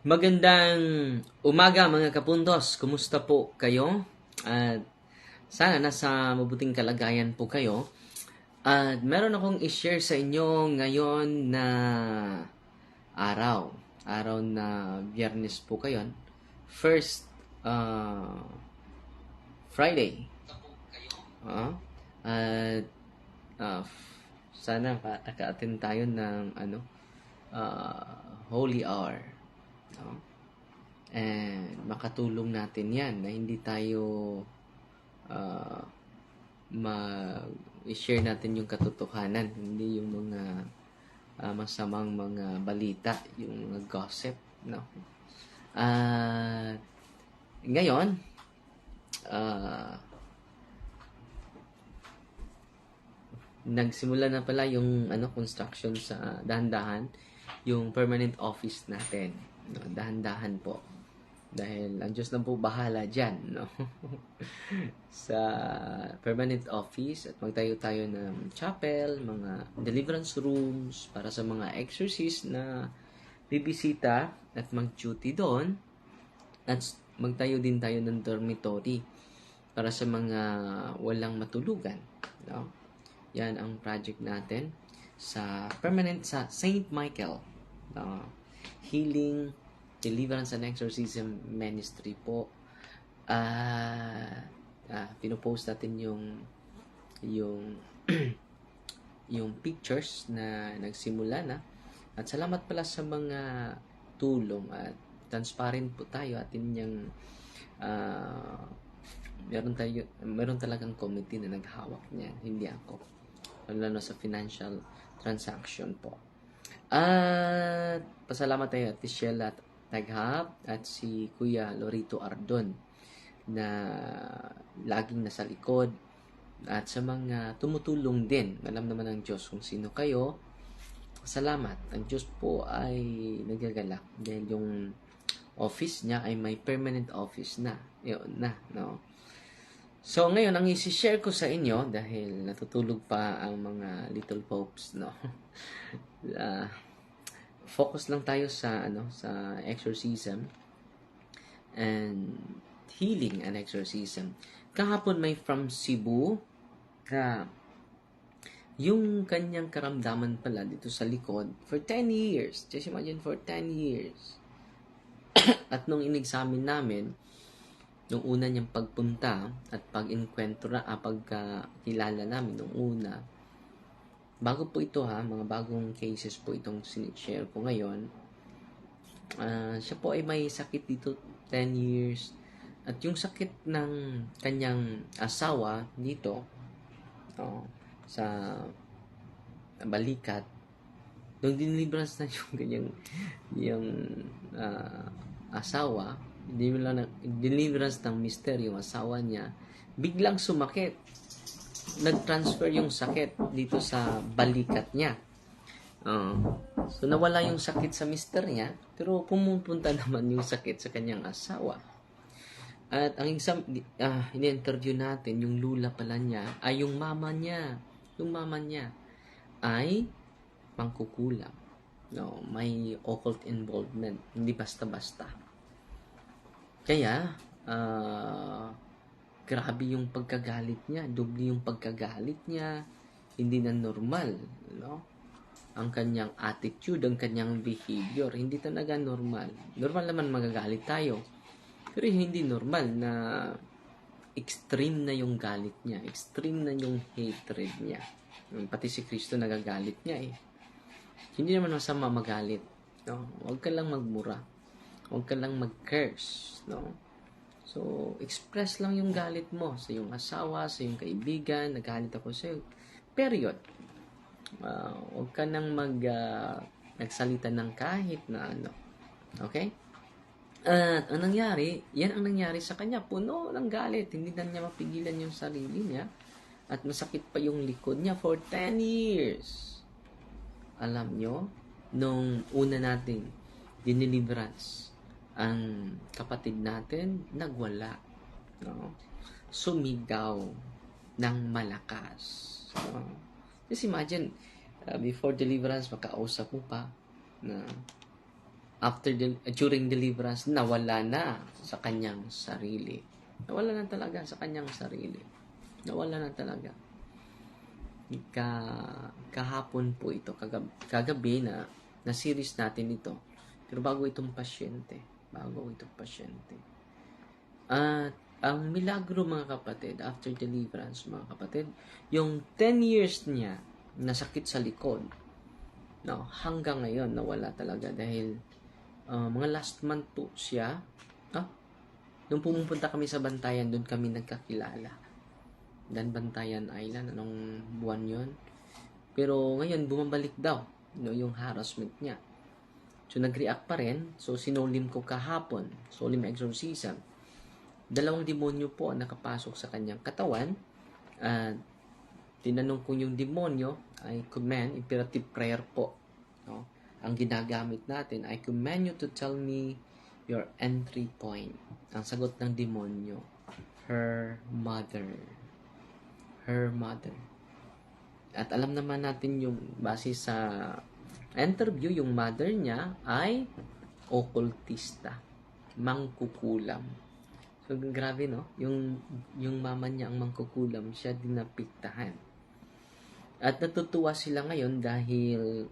Magandang umaga mga kapuntos. Kumusta po kayo? At sana nasa mabuting kalagayan po kayo. At meron akong i-share sa inyo ngayon na araw. Araw na Biyernes po kayo. First Friday. At sana naka-attend tayo ng Holy Hour. No? And makatulong natin yan na hindi tayo i-share natin yung katotohanan, hindi yung mga masamang mga balita, yung mga gossip, no? Ngayon, nagsimula na pala yung construction sa dahan-dahan, yung permanent office natin. No, dahan-dahan po. Dahil ang Diyos lang po bahala dyan, no? Sa permanent office at magtayo tayo ng chapel, mga deliverance rooms para sa mga exorcist na bibisita at mag-duty doon. At magtayo din tayo ng dormitory para sa mga walang matulugan, no? Yan ang project natin sa permanent sa St. Michael. Healing, Deliverance and Exorcism Ministry po. Pinopost natin yung pictures na nagsimula na. At salamat pala sa mga tulong at transparent po tayo at inyong meron talagang committee na naghawak niyan, hindi ako. Lalo sa financial transaction po. At pasalamat tayo at Sheila Taghap at si Kuya Lorito Ardon na laging nasa likod at sa mga tumutulong din. Alam naman ng Diyos kung sino kayo. Salamat. Ang Diyos po ay nagagalak dahil yung office niya ay may permanent office na. Yun na, no? So, ngayon, ang isi-share ko sa inyo, dahil natutulog pa ang mga little popes, no? Focus lang tayo sa exorcism and healing and exorcism. Kahapon may from Cebu na yung kanyang karamdaman pala dito sa likod for 10 years. Just imagine, for 10 years. At nung in-examine namin, nung una niyang pagpunta at pagkakilala namin nung una, bago po ito mga bagong cases po itong sinishare ko ngayon. Siya po ay may sakit dito 10 years at yung sakit ng kanyang asawa dito sa balikat, nung dinilibrance na yung kanyang asawa, deliverance ng mister yung asawa niya, biglang sumakit. Nag-transfer yung sakit dito sa balikat niya. So nawala yung sakit sa mister niya, pero pumupunta naman yung sakit sa kanyang asawa. At ang in-interview natin, yung lula pala niya, ay yung mama niya. Yung mama niya ay mangkukulam. No, may occult involvement, hindi basta-basta. Kaya, grabe yung pagkagalit niya, doble yung pagkagalit niya, hindi na normal, no? Ang kanyang attitude, ang kanyang behavior, hindi talaga normal. Normal naman magagalit tayo, pero hindi normal na extreme na yung galit niya, extreme na yung hatred niya. Pati si Kristo nagagalit niya Hindi naman masama magalit, no? Huwag ka lang magmura. Huwag ka lang mag-curse, no? So, express lang yung galit mo sa iyong asawa, sa iyong kaibigan, nagalit ako sa iyo. Period. Huwag ka nang nagsalita ng kahit na ano. Okay? At ang nangyari, yan ang nangyari sa kanya. Puno ng galit. Hindi na niya mapigilan yung sarili niya. At masakit pa yung likod niya for 10 years. Alam nyo, nung una nating diniliverance ang kapatid natin, nagwala. No? Sumigaw ng malakas. No? Just imagine, before deliverance, makausap mo pa na during deliverance, nawala na sa kanyang sarili. Nawala na talaga sa kanyang sarili. Nawala na talaga. Kahapon po ito, kagabi na series natin ito. Pero bago itong pasyente. At ang milagro mga kapatid, after deliverance mga kapatid, yung 10 years niya na sakit sa likod, no, hanggang ngayon nawala talaga dahil mga last month po siya, nung pumupunta kami sa Bantayan, doon kami nagkakilala. Dan Bantayan Island, anong buwan yon? Pero ngayon bumabalik daw, no, yung harassment niya. So nag-react pa rin. So sinolim ko kahapon, solim exorcism. 2 demonyo po ang nakapasok sa kanyang katawan. Tinanong ko yung demonyo, I command, imperative prayer po. No? Ang ginagamit natin, I command you to tell me your entry point. Ang sagot ng demonyo, her mother. At alam naman natin yung base sa interview, yung mother niya ay occultista, mangkukulam. So, grabe, no? Yung mama niya ang mangkukulam, siya din napiktahan. At natutuwa sila ngayon dahil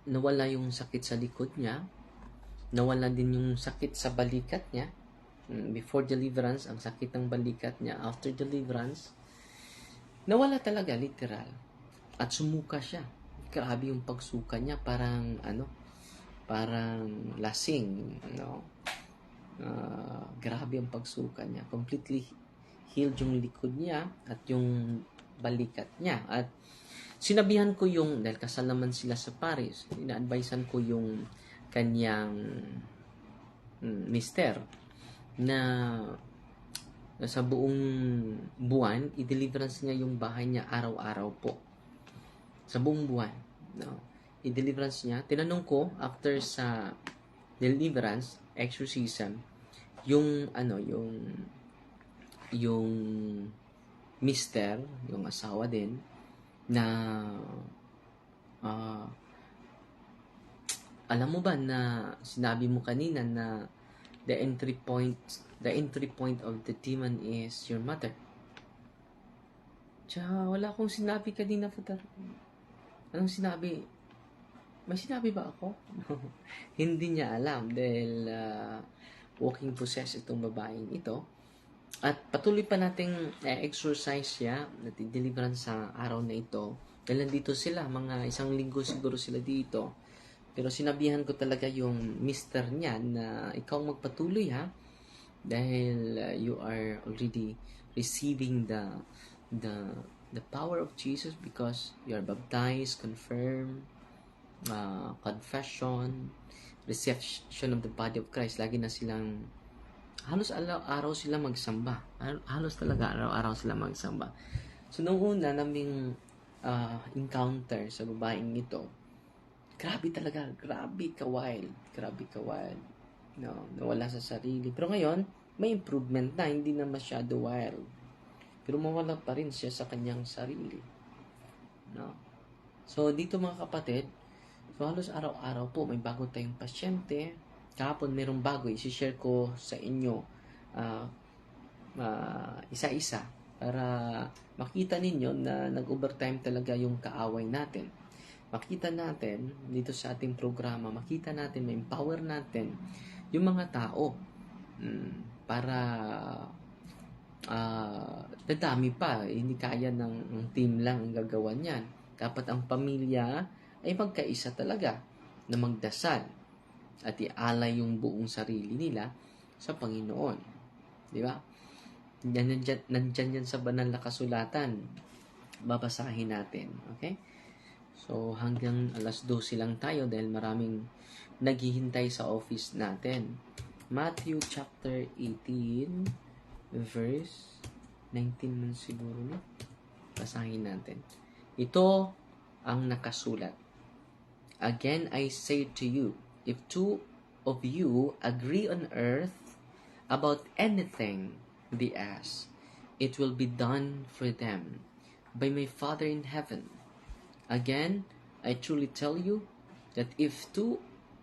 nawala yung sakit sa likod niya, nawala din yung sakit sa balikat niya. Before deliverance, ang sakit ng balikat niya. After deliverance, nawala talaga, literal. At sumuka siya. Grabe yung pagsuka niya, parang lasing, no? Grabe ang pagsuka niya. Completely healed yung likod niya at yung balikat niya. At sinabihan ko dahil kasal naman sila sa Paris, ina-advisean ko yung kanyang mister na sa buong buwan, i-deliverance niya yung bahay niya araw-araw po. Sa buong buwan. No? I-deliverance niya. Tinanong ko, after sa deliverance, exorcism, yung mister, yung asawa din, na alam mo ba na sinabi mo kanina na the entry point of the demon is your mother. Tsaka wala akong sinabi kanina, Father. Anong sinabi? May sinabi ba ako? Hindi niya alam dahil walking possessed itong babaeng ito. At patuloy pa nating exercise siya, natin deliverance sa araw na ito. Dahil nandito sila, mga 1 linggo siguro sila dito. Pero sinabihan ko talaga yung mister niya na ikaw magpatuloy ha. Dahil you are already receiving the power of Jesus because you are baptized, confirmed, confession, reception of the body of Christ. Lagi na silang, halos araw-araw sila magsamba. Halos talaga araw-araw sila magsamba. So, nung una naming encounter sa babaeng ito, grabe talaga, grabe ka-wild. No, nawala sa sarili. Pero ngayon, may improvement na, hindi na masyado wild. Pero mawala pa rin siya sa kanyang sarili. No? So, dito mga kapatid, so halos araw-araw po may bago tayong pasyente. Kahapon merong bago, i-share ko sa inyo isa-isa para makita ninyo na nag-overtime talaga yung kaaway natin. Makita natin dito sa ating programa, makita natin, ma-empower natin yung mga tao para dadami pa. Hindi kaya ng team lang ang gagawa niyan. Dapat ang pamilya ay magkaisa talaga na magdasal at ialay yung buong sarili nila sa Panginoon. Di ba? Nandyan yan sa banal na kasulatan. Babasahin natin. Okay? So, hanggang 12:00 lang tayo dahil maraming naghihintay sa office natin. Matthew chapter 18, verse 19 man siguro na. Basahin natin. Ito ang nakasulat. Again, I say to you, if 2 of you agree on earth about anything they ask, it will be done for them by my Father in heaven. Again, I truly tell you that if 2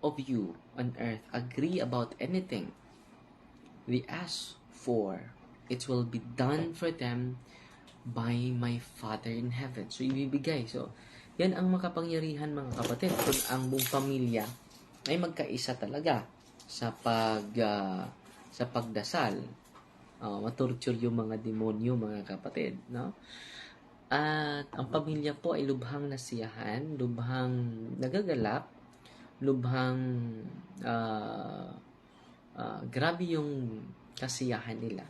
of you on earth agree about anything we ask for, it will be done for them by my Father in heaven. So, ibibigay. So, yan ang makapangyarihan, mga kapatid, kung ang buong pamilya ay magkaisa talaga sa pagdasal. Matorture yung mga demonyo, mga kapatid, no? At ang pamilya po ay lubhang nasiyahan, lubhang nagagalak, lubhang grabe yung kasiyahan nila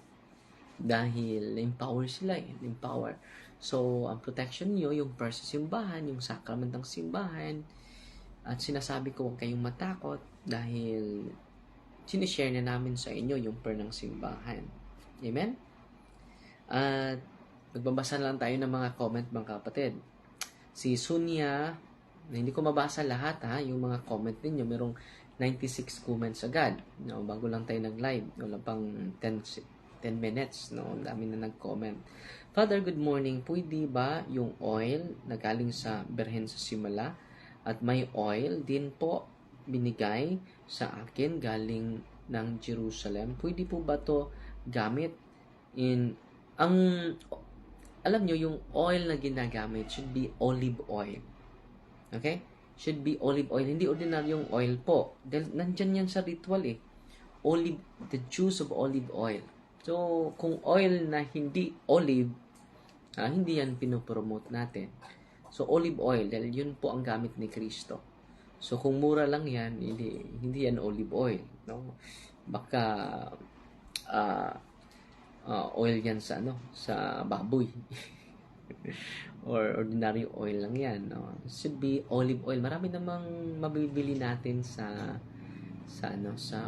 dahil empower sila, empower. So, ang protection niyo, yung prayer sa simbahan, yung sacrament ng simbahan, at sinasabi ko huwag kayong matakot dahil sinishare na namin sa inyo yung prayer ng simbahan. Amen? At magbabasa lang tayo ng mga comment, mga kapatid. Si Sunya, hindi ko mabasa lahat yung mga comment ninyo, merong 96 comments agad. No, bago lang tayo nag-live, wala pang 10 minutes, no? Ang dami na nag-comment. Father, good morning. Pwede ba yung oil na galing sa Berhen sa Simala at may oil din po binigay sa akin galing ng Jerusalem? Pwede po ba to gamit alam nyo, yung oil na ginagamit should be olive oil. Okay? Should be olive oil. Hindi ordinaryong oil po. Dahil nandyan yan sa ritual Olive, the juice of olive oil. So, kung oil na hindi olive, hindi yan pinopromote natin. So, olive oil, dahil yun po ang gamit ni Kristo. So, kung mura lang yan, hindi yan olive oil. No? Baka oil yan sa baboy. Or ordinary oil lang yan. No? Should be olive oil. Marami namang mabibili natin sa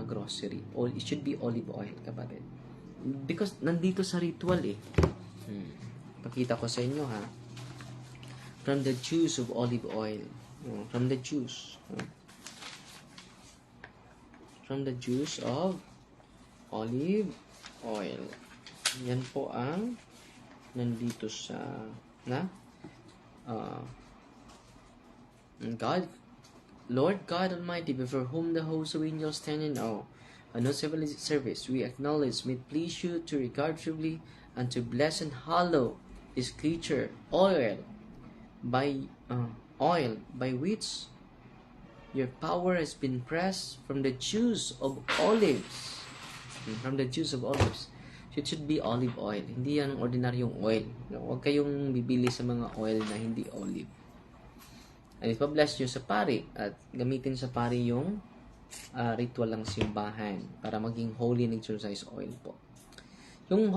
grocery. It should be olive oil, kapatid. Because nandito sa ritual Pakita ko sa inyo From the juice of olive oil. From the juice. From the juice of olive oil. Yan po ang nandito sa God, Lord God Almighty, before whom the hosts of angels stand in awe, and no service we acknowledge may please you to regard favorably and to bless and hallow His creature, oil by which your power has been pressed from the juice of olives. From the juice of olives. It should be olive oil. Hindi yan ordinaryong oil. Huwag kayong bibili sa mga oil na hindi olive. And ipa-bless nyo sa pari at gamitin sa pari yung ritual ng simbahan para maging holy and exorcise oil po. Yung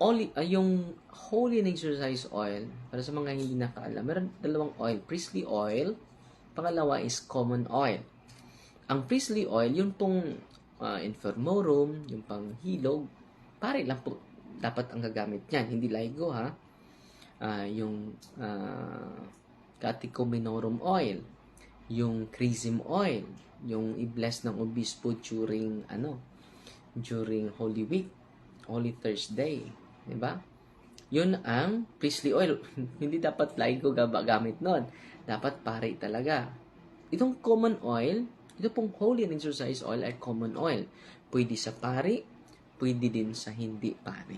holy and exorcise oil, para sa mga hindi nakaalam, meron dalawang oil. Priestly oil, pangalawa is common oil. Ang priestly oil, yun pong infermorum, yung panghilog, pare lang po dapat ang gagamit niyan, hindi laigo yung catechumenorum oil, yung chrism oil, yung i-bless ng obispo during Holy Week, Holy Thursday, di ba? Yun ang priestly oil. Hindi dapat laigo gamit nun. Dapat pare talaga. Itong common oil, ito pong holy and exorcise oil ay common oil. Pwede sa pari, pwede din sa hindi pari.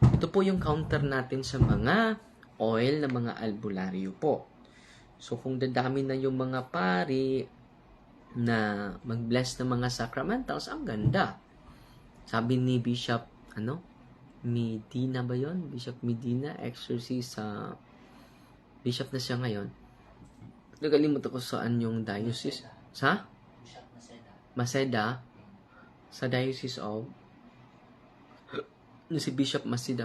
Ito po yung counter natin sa mga oil na mga albularyo po. So, kung dadami na yung mga pari na mag-bless ng mga sacramentals, ang ganda. Sabi ni Bishop, Medina ba yun? Bishop Medina, exorcist sa bishop na siya ngayon. Nagalimutan ko saan yung diocese. Sa? Maceda. Sa diocese of si Bishop Maceda.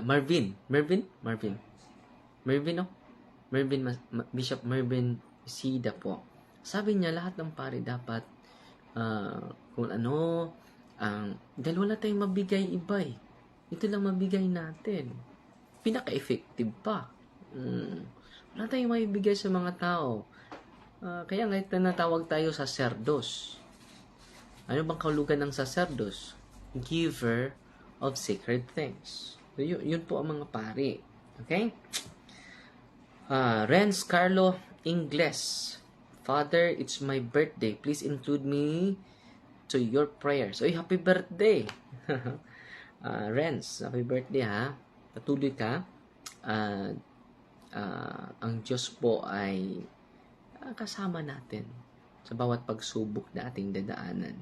Bishop Mervin Sida po. Sabi niya, lahat ng pari dapat dahil wala tayong mabigay iba Ito lang mabigay natin. Pinaka-effective pa. Wala tayong mabibigay sa mga tao. Kaya nga tinatawag tayo sacerdos. Ano bang kahulugan ng sacerdos? Giver of sacred things. So, yun po ang mga pari. Okay? Renz Carlo Ingles. Father, it's my birthday. Please include me to your prayers. Oy, happy birthday! Renz, happy birthday ha. Patuloy ka. Ang Diyos po ay kasama natin sa bawat pagsubok na ating dadaanan.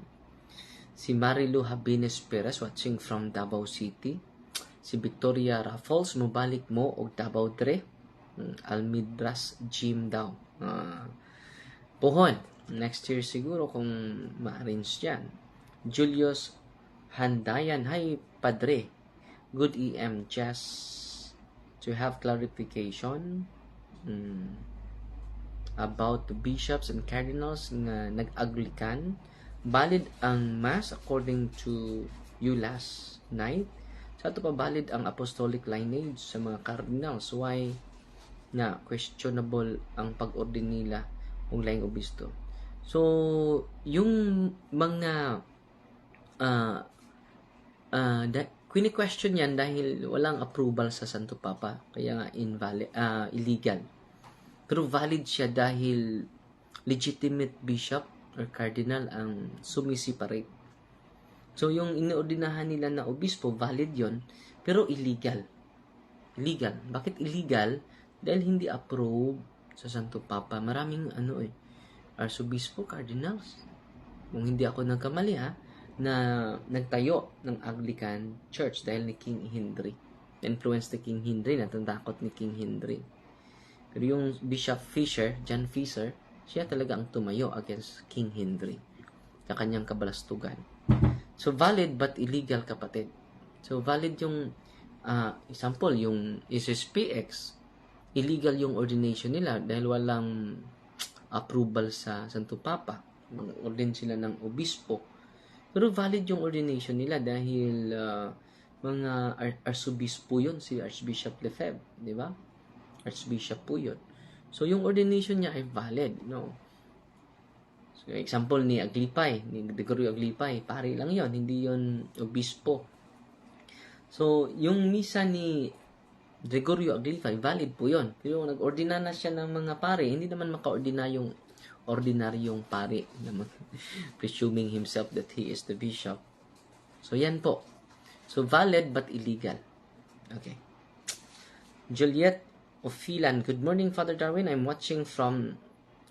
Si Marilu Habines Perez watching from Davao City. Si Victoria Raffles, mubalik mo og Davao Dre. Almidras Gym daw. Puhon. Next year siguro kung ma-arrange yan. Julius Handayan. Hi, Padre. Good EM. Just to have clarification about the bishops and cardinals na nag-Anglican. Valid ang Mass according to you last night. Sa ito pa valid ang apostolic lineage sa mga cardinals. Why na questionable ang pag-ordin nila ng laing obisto. So, yung mga question yan dahil walang approval sa Santo Papa, kaya nga illegal. Pero valid siya dahil legitimate bishop or cardinal ang sumisiparate. So, yung inoordinahan nila na obispo, valid yon, pero illegal. Illegal. Bakit illegal? Dahil hindi approve sa Santo Papa. Maraming arsobispo, cardinals. Kung hindi ako nagkamali na nagtayo ng Anglican Church dahil ni King Henry. Influence ni King Henry, natatakot ni King Henry. Pero yung Bishop Fisher, John Fisher, siya talaga ang tumayo against King Henry sa kanyang kabalastugan. So, valid but illegal, kapatid. So, valid yung example, yung SSPX, illegal yung ordination nila dahil walang approval sa Santo Papa. Mag-ordin sila ng obispo. Pero valid yung ordination nila dahil mga arsobispo yun, si Archbishop Lefebvre, di ba? Archbishop po yun. So, yung ordination niya ay valid, no? So, example ni Aglipay, ni Gregorio Aglipay, pari lang yon, hindi yon obispo. So, yung misa ni Gregorio Aglipay, valid po yon. Pero nag-ordina na siya ng mga pari, hindi naman maka-ordina yung ordinaryong pari, naman presuming himself that he is the bishop. So, yan po. So, valid but illegal. Okay. Juliet Ophilan, good morning, Father Darwin. I'm watching from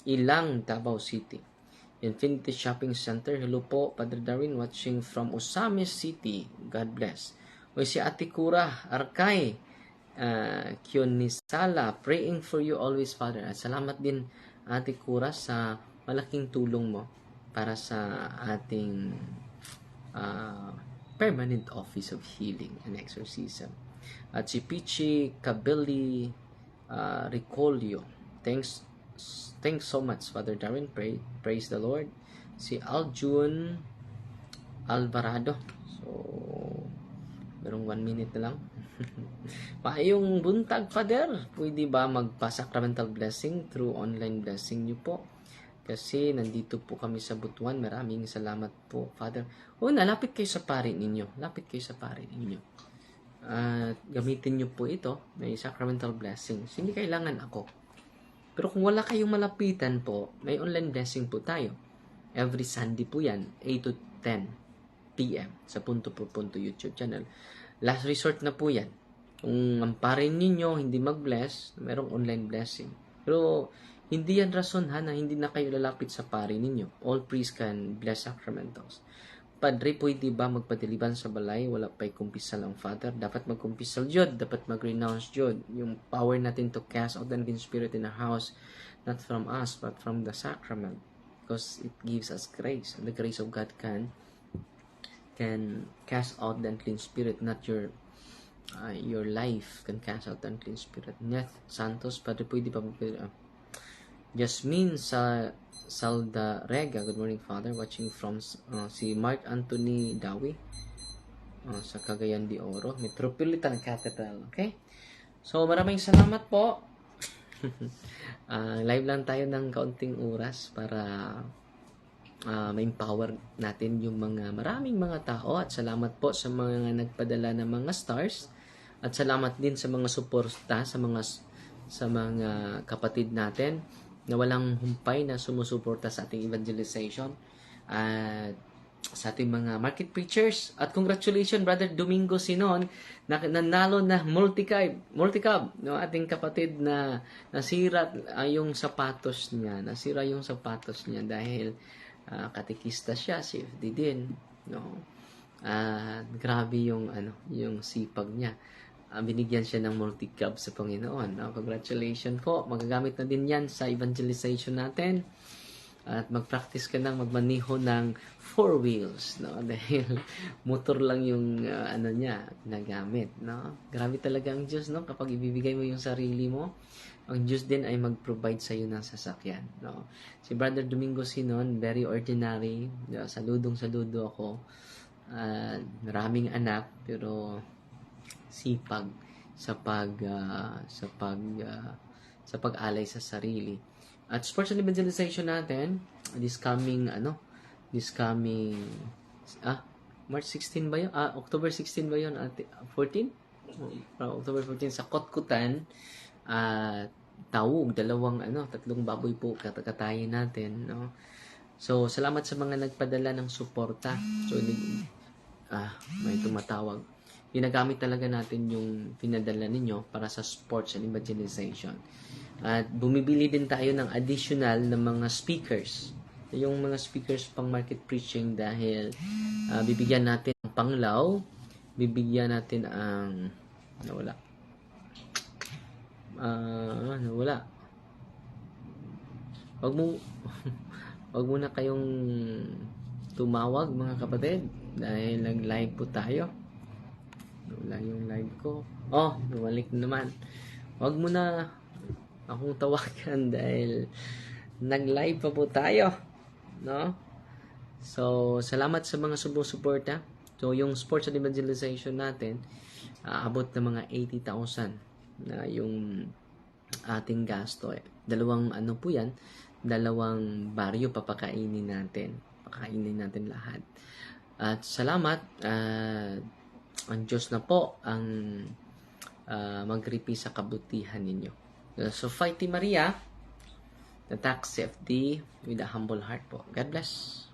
Ilang, Davao City. Infinity Shopping Center. Hello po, Father Darwin, watching from Osamis City. God bless. O si Ate Kura Arkay, Kyonisala, praying for you always, Father. At salamat din, Ate Kura, sa malaking tulong mo para sa ating permanent office of healing and exorcism. At si Pichi Kabili Ricolio, thanks so much, Father Darwin. Praise the Lord. Si Aljun Alvarado, so merong 1 minute na lang. Paayong buntag, Father. Pwede ba magpa-sacramental blessing through online blessing niyo po? Kasi nandito po kami sa Butuan. Maraming salamat po, Father. Lapit kayo sa pari ninyo. Lapit kayo sa pari ninyo. Gamitin nyo po ito. May sacramental blessings. Hindi kailangan ako. Pero kung wala kayong malapitan po, may online blessing po tayo. Every Sunday po yan, 8 to 10 p.m. sa Punto por Punto YouTube channel. Last resort na po yan. Kung ang parin ninyo hindi mag-bless, merong online blessing. Pero hindi yan rason na hindi na kayo lalapit sa parin ninyo. All priests can bless sacramentals. Padre, pwede ba magpadiliban sa balay? Wala pa'y kumpisal ang Father. Dapat magkumpisal Diyod. Dapat mag-renounce Diyod. Yung power natin to cast out the unclean spirit in our house, not from us, but from the sacrament. Because it gives us grace. And the grace of God can cast out the unclean spirit, not your life can cast out the unclean spirit. Net Santos, Padre, pwede ba Jasmine Saldarega, good morning, Father, watching from si Mark Anthony Dawi sa Cagayan de Oro, Metropolitan Cathedral. Okay? So, maraming salamat po. Live lang tayo ng kaunting oras para ma-empower natin yung maraming mga tao, at salamat po sa mga nagpadala ng mga stars, at salamat din sa mga suporta sa mga kapatid natin na walang humpay na sumusuporta sa ating evangelization at sa ating mga market preachers. At congratulations, Brother Domingo Sinon, na nanalo na multicab, no? Ating kapatid na nasira yung sapatos niya. Nasira yung sapatos niya dahil katekista siya, CFD din, no? Grabe yung yung sipag niya. Binigyan siya ng multicab sa Panginoon. No? Congratulations po. Magagamit na din yan sa evangelization natin. At mag-practice ka ng magmaneho ng 4 wheels, no? Dahil motor lang yung niya nagamit, no? Grabe talaga ang Diyos, no? Kapag ibibigay mo yung sarili mo, ang Diyos din ay mag-provide sa iyo ng sasakyan, no? Si Brother Domingo Sinon, very ordinary, saludong-saludo ako. Maraming anak pero sipag sa pag-alay sa sarili. At sports and evangelization natin this coming March 16 ba yun? October 16 ba yun? 14? October 14 sa Kotkutan. Tawog, tatlong baboy po katayin natin, no? So, salamat sa mga nagpadala ng suporta. So, may tumatawag. Ginagamit talaga natin yung pinadala ninyo para sa sports and evangelization. At bumibili din tayo ng additional na mga speakers. Yung mga speakers pang market preaching dahil bibigyan natin ng panglaw, bibigyan natin ang nawala. Wag mo na kayong tumawag mga kapatid dahil nag-live po tayo. Wala yung live ko. Bumalik na naman. Wag mo na akong tawagan dahil nag-live pa po tayo, no? So, salamat sa mga sumusuporta. So, yung sports and evangelization natin, abot na mga 80,000 na yung ating gasto. Dalawang po yan, dalawang baryo papakainin natin. Pakainin natin lahat. At salamat, ang Diyos na po ang magripi sa kabutihan ninyo. So, Fighty Maria, the tax CFD with a humble heart po. God bless.